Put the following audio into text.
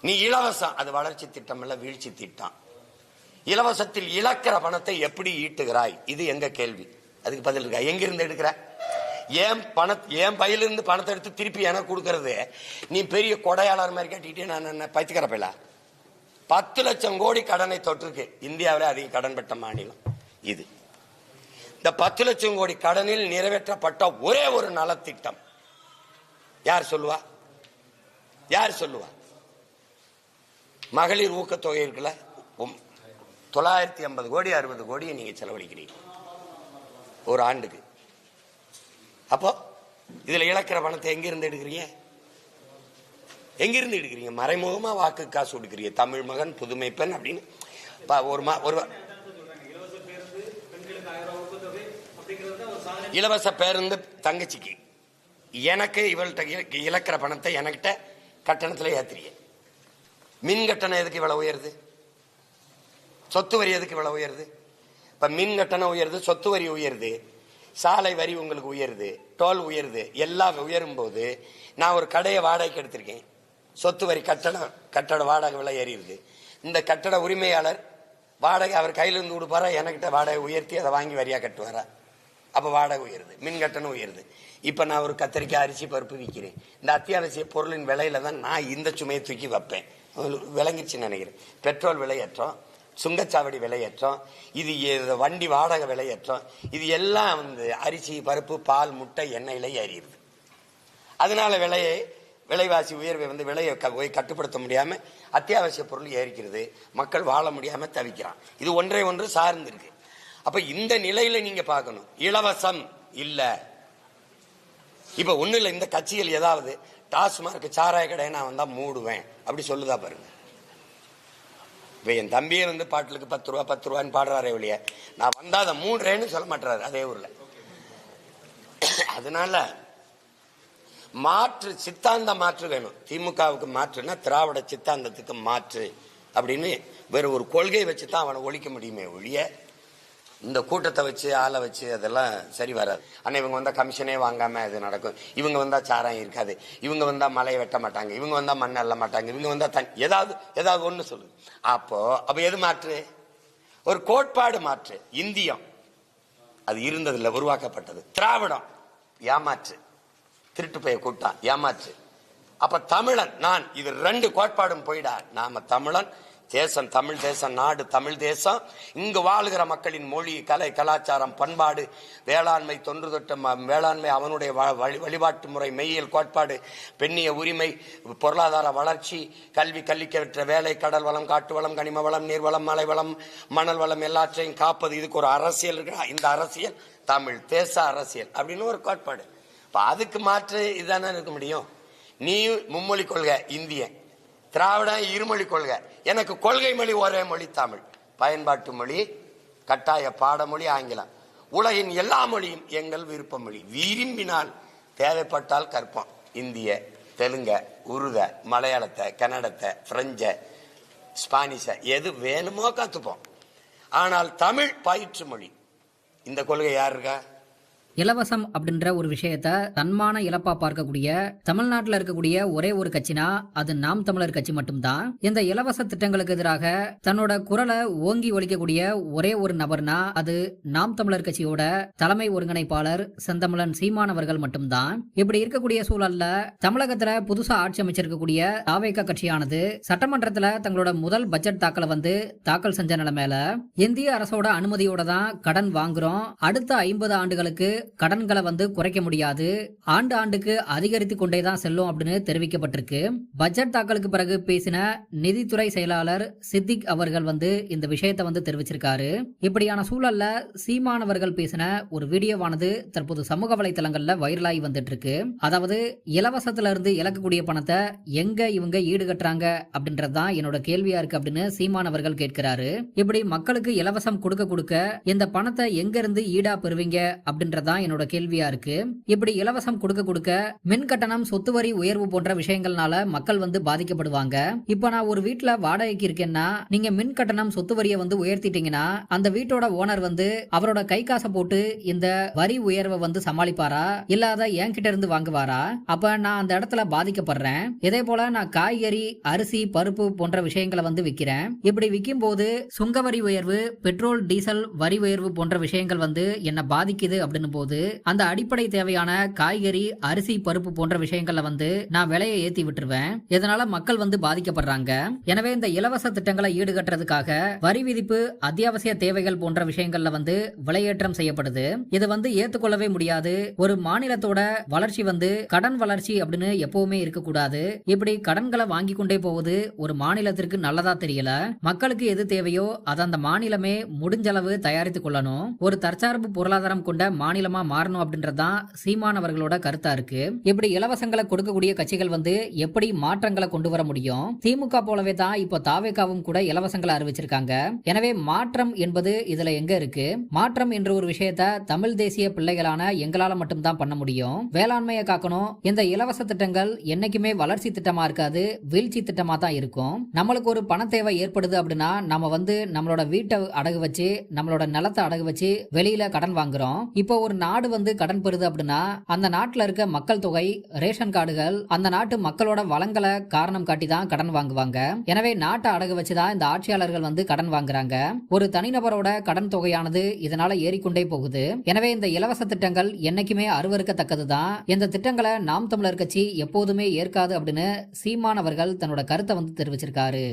நீ இலவசம், அது வளர்ச்சி திட்டம் இல்ல, வீழ்ச்சி திட்டம். இலவசத்தில் இழக்கிற பணத்தை எப்படி ஈட்டுகிறாய்? இது எங்க கேள்வி. அதுக்கு பதில் இருக்கா? எங்கிருந்து எடுக்கிற? என் பையிலிருந்து பணத்தை எடுத்து திருப்பி எனக்கு கொடுக்கறது நீ பெரிய கொடையாளர் மாதிரி கட்டிட்டு நான் பைத்துக்கிற பையில 10 லட்சம் கோடி கடனை தொற்றுக்கு. இந்தியாவில் அதிக கடன் பெற்ற மாநிலம் இது. இந்த 10 லட்சம் கோடி கடனில் நிறைவேற்றப்பட்ட ஒரே ஒரு நலத்திட்டம் யார் சொல்லுவா? யார் சொல்லுவா? மகளிர் ஊக்கத்தொகை இருக்குல்ல, 950 கோடி 60 கோடியை நீங்க செலவழிக்கிறீங்க ஒரு ஆண்டுக்கு. அப்போ இதுல இழக்கிற பணத்தை எங்கிருந்து எடுக்கிறீங்க? எங்கிருந்து எடுக்கிறீங்க? மறைமுகமா வாக்கு காசு கொடுக்கிறீங்க. தமிழ் மகன் புதுமை பெண் அப்படின்னு ஒரு இலவச பேருந்து தங்கச்சிக்கு, எனக்கு இவள்கிட்ட இழக்கிற பணத்தை எனக்கிட்ட கட்டணத்துல ஏத்துறீங்க. மின் கட்டணம் எதுக்கு இவ்வளவு உயருது? சொத்து வரி எதுக்கு இவ்வளவு உயருது? இப்ப மின் கட்டணம் உயருது, சொத்து வரி உயருது, சாலை வரி உங்களுக்கு உயருது, டோல் உயருது. எல்லாம் உயரும் போது நான் ஒரு கடையை வாடகைக்கு எடுத்திருக்கேன், சொத்து வரி கட்டட வாடகை விலை ஏறிடுது. இந்த கட்டட உரிமையாளர் வாடகை அவர் கையிலிருந்து கொடுப்பாரா, எனக்கிட்ட வாடகை உயர்த்தி அதை வாங்கி வரியா கட்டுவாரா? அப்ப வாடகை உயருது, மின் கட்டணம் உயருது. இப்ப நான் ஒரு கத்திரிக்காய், அரிசி, பருப்பு விற்கிறேன். இந்த அத்தியாவசிய பொருளின் விலையில தான் நான் இந்த சுமையை தூக்கி வைப்பேன். விளங்கிச்சுன்னு நினைக்கிறேன். பெட்ரோல் விலையேற்றம், சுங்கச்சாவடி விலையேற்றம், இது வண்டி வாடகை விலையேற்றம், இது எல்லாம் அரிசி, பருப்பு, பால், முட்டை, எண்ணெயில ஏறிடுது. அதனால விலைவாசி உயர்வை விலையை கட்டுப்படுத்த முடியாம அத்தியாவசிய பொருள் ஏறிக்கிறது. மக்கள் வாழ முடியாம தவிக்கிறான். இது ஒன்றை ஒன்று சார்ந்து இருக்கு. அப்ப இந்த நிலையில நீங்க பார்க்கணும், இலவசம் இல்ல. இப்ப ஒண்ணு இல்ல, இந்த கட்சிகள் ஏதாவது டாஸ்மார்க் சாராய கடையை நான் வந்தா மூடுவேன் அப்படி சொல்லுதா பாருங்க. இப்ப என் தம்பியை பாட்டிலுக்கு 10 ரூபா 10 ரூபான்னு பாடுறாரே ஒழிய நான் வந்தா அதை மூடுறேன்னு சொல்ல மாட்டாரு அதே ஊர்ல. அதனால மாற்று சித்தாந்த மாற்று வேணும். திமுகவுக்கு மாற்றுனா திராவிட சித்தாந்தத்துக்கு மாற்று அப்படின்னு வேற ஒரு கொள்கை வச்சுதான் அவனை ஒழிக்க முடியுமே ஒழிய இந்த கூட்டத்தை வச்சு ஆளை வச்சு அதெல்லாம் சரி வராது. ஆனா இவங்க வந்தா கமிஷனே வாங்காம இது நடக்கும், இவங்க வந்தா சாராயம் இருக்காது, இவங்க வந்தா மலையை வெட்ட மாட்டாங்க, இவங்க வந்தா மண் அள்ள மாட்டாங்க, இவங்க வந்தா ஏதாவது ஒண்ணு சொல்லுது. அப்ப எது மாற்று? ஒரு கோட்பாடு மாற்று. இந்தியம் அது இருந்ததில்ல, உருவாக்கப்பட்டது. திராவிடம் ஏமாற்று, திருட்டு போய் கூட்டா ஏமாற்று. அப்ப தமிழன் நான், இது 2 கோட்பாடும் போயிடா. நாம தமிழன், தேசம் தமிழ் தேசம், நாடு தமிழ் தேசம். இங்கு வாழுகிற மக்களின் மொழி, கலை, கலாச்சாரம், பண்பாடு, வேளாண்மை, தொன்று தொட்ட வேளாண்மை, அவனுடைய வழிபாட்டு முறை, மெய்யியல் கோட்பாடு, பெண்ணிய உரிமை, பொருளாதார வளர்ச்சி, கல்வி, கல்விக்கற்ற வேலை, கடல் வளம், காட்டு வளம், கனிம வளம், நீர்வளம், மலை வளம், மணல் வளம் எல்லாற்றையும் காப்பது. இதுக்கு ஒரு அரசியல் இருக்கு. இந்த அரசியல் தமிழ் தேச அரசியல் அப்படின்னு ஒரு கோட்பாடு. அதுக்கு மாற்று இதுதானே இருக்க முடியும். நீ மும்மொழி கொள்கை இந்திய, திராவிட இருமொழி கொள்கை. எனக்கு கொள்கை மொழி ஒரே மொழி தமிழ், பயன்பாட்டு மொழி, கட்டாய பாடமொழி ஆங்கிலம். உலகின் எல்லா மொழியும் எங்கள் விருப்ப மொழி. விரும்பினால் தேவைப்பட்டால் கற்போம். இந்திய, தெலுங்க, உருத, மலையாளத்தை, கன்னடத்தை, பிரெஞ்ச, ஸ்பானிஷ, எது வேணுமோ கத்துப்போம். ஆனால் தமிழ் பயிற்று மொழி. இந்த கொள்கை யார் இருக்கா? இலவசம் அப்படின்ற ஒரு விஷயத்த தன்மான இழப்பா பார்க்கக்கூடிய தமிழ்நாட்டில் இருக்கக்கூடிய ஒரே ஒரு கட்சினா அது நாம் தமிழர் கட்சி மட்டும்தான். இந்த இலவச திட்டங்களுக்கு எதிராக தன்னோட குரலை ஓங்கி ஒலிக்கக்கூடிய ஒரே ஒரு நபர்னா அது நாம் தமிழர் கட்சியோட தலைமை ஒருங்கிணைப்பாளர் செந்தமிழன் சீமான் அவர்கள் மட்டும்தான். இப்படி இருக்கக்கூடிய சூழல்ல தமிழகத்துல புதுசா ஆட்சி அமைச்சிருக்கக்கூடிய தாவேகா கட்சியானது சட்டமன்றத்துல தங்களோட முதல் பட்ஜெட் தாக்கல் செஞ்ச நிலைமையில இந்திய அரசோட அனுமதியோட தான் கடன் வாங்குறோம், அடுத்த 50 ஆண்டுகளுக்கு கடன்களை குறைக்க முடியாது, ஆண்டுக்கு அதிகரித்து கொண்டேதான் செல்லும் அப்படின்னு தெரிவிக்கப்பட்டிருக்கு. பட்ஜெட் தாக்கலுக்கு பிறகு பேசின நிதித்துறை செயலாளர் சித்திக் அவர்கள் இந்த விஷயத்தை தெரிவிச்சிருக்காரு. இப்படியான சூழல்ல சீமான் அவர்கள் பேசின ஒரு வீடியோவானது தற்போது சமூக வலைதளங்கள்ல வைரலாகி வந்துட்டு இருக்கு. அதாவது இலவசத்துல இருந்து இழக்கக்கூடிய பணத்தை எங்க இவங்க ஈடுகட்டுறாங்க அப்படின்றதுதான் என்னோட கேள்வியா இருக்கு அப்படின்னு சீமான் அவர்கள் கேட்கிறாரு. இப்படி மக்களுக்கு இலவசம் கொடுக்க இந்த பணத்தை எங்க இருந்து ஈடா பெறுவீங்க அப்படின்றதான் அப்படின்றதான் என்னோட கேள்வியா இருக்கு. இப்படி இலவசம் கொடுக்க கொடுக்க மின் கட்டணம், சொத்து வரி உயர்வு போன்ற விஷயங்கள்னால மக்கள் பாதிக்கப்படுவாங்க. இப்ப நான் ஒரு வீட்டுல வாடகைக்கு இருக்கேன்னா, நீங்க மின் கட்டணம், சொத்து வரியை உயர்த்திட்டீங்கன்னா அந்த வீட்டோட ஓனர் அவரோட கை காசை போட்டு இந்த வரி உயர்வை சமாளிப்பாரா, இல்லாத என்கிட்ட இருந்து வாங்குவாரா? அப்ப நான் அந்த இடத்துல பாதிக்கப்படுறேன். இதே போல நான் காய்கறி, அரிசி, பருப்பு போன்ற விஷயங்களை விக்கிறேன். இப்படி விற்கும் போது சுங்கவரி உயர்வு, பெட்ரோல், டீசல் வரி உயர்வு போன்ற விஷயங்கள் என்ன பாதிக்குது அப்படின்னு போது அந்த அடிப்படை தேவையான காய்கறி, அரிசி, பருப்பு போன்ற விஷயங்கள்ல நான் விலையை ஏத்தி விட்டுருவேன். இதனால மக்கள் பாதிக்கப்படுறாங்க. எனவே இந்த இலவச திட்டங்களை ஈடுகட்டுறதுக்காக வரி விதிப்பு, அத்தியாவசிய தேவைகள் போன்ற விஷயங்கள்ல விலையேற்றம் செய்யப்படுது. இது ஏத்துக்கொள்ளவே முடியாது. ஒரு மாநிலத்தோட வளர்ச்சி கடன் வளர்ச்சி அப்படின்னு எப்பவுமே இருக்கக்கூடாது. இப்படி கடன்களை வாங்கி கொண்டே போவது ஒரு மாநிலத்திற்கு நல்லதா தெரியல. மக்களுக்கு எது தேவையோ அதை அந்த மாநிலமே முடிஞ்சளவு தயாரித்துக் கொள்ளணும். ஒரு தற்சார்பு பொருளாதாரம் கொண்ட மாநிலமா மாறணும் அப்படின்றதுதான் சீமான் அவர்களோட கருத்தா இருக்கு. இப்படி இலவசங்களை கொடுக்கக்கூடிய கட்சிகள் எப்படி மாற்றங்களை கொண்டு வர முடியும்? திமுக போலவே தான் இப்போ தாவேகாவும் கூட இலவசங்களை அறிவிச்சிருக்காங்க. எனவே மாற்றம் என்பது இதுல எங்க இருக்கு? மாற்றம் என்ற ஒரு விஷயத்தை தமிழ் தேசிய பிள்ளைகளான எங்களால மட்டும்தான் பண்ண முடியும். வேளாண்மையை காக்கணும். இந்த இலவச திட்டங்கள் என்னைக்குமே வளர்ச்சி திட்டமா இருக்காது, வீழ்ச்சி திட்டமா தான் இருக்கும். நம்மளுக்கு ஒரு பண தேவை ஏற்படுது அப்படின்னா நம்ம நம்மளோட வீட்டை அடகு வச்சு, நம்மளோட நிலத்தை அடகு வச்சு வெளியில கடன் வாங்குறோம். இப்போ ஒரு நாடு கடன் பெறுது அப்படின்னா அந்த நாட்டுல இருக்க மக்கள் தொகை, ரேஷன் கார்டுகள், அந்த நாட்டு மக்களோட வளங்களை காரணம் காட்டி தான் கடன் வாங்குவாங்க. எனவே நாட்டை அடகு வச்சுதான் இந்த ஆட்சியாளர்கள் கடன் வாங்குறாங்க. ஒரு தனிநபரோட கடன் தொகையானது இதனால ஏறிக்கொண்டே போகுது. எனவே இந்த இலவச திட்டங்கள் என்னைக்குமே அருவருக்கத்தக்கதுதான். இந்த திட்டங்களை நாம் தமிழர் கட்சி எப்போதுமே ஏற்காது அப்படின்னு சீமான் அவர்கள் தன்னோட கருத்தை தெரிவிச்சிருக்காரு.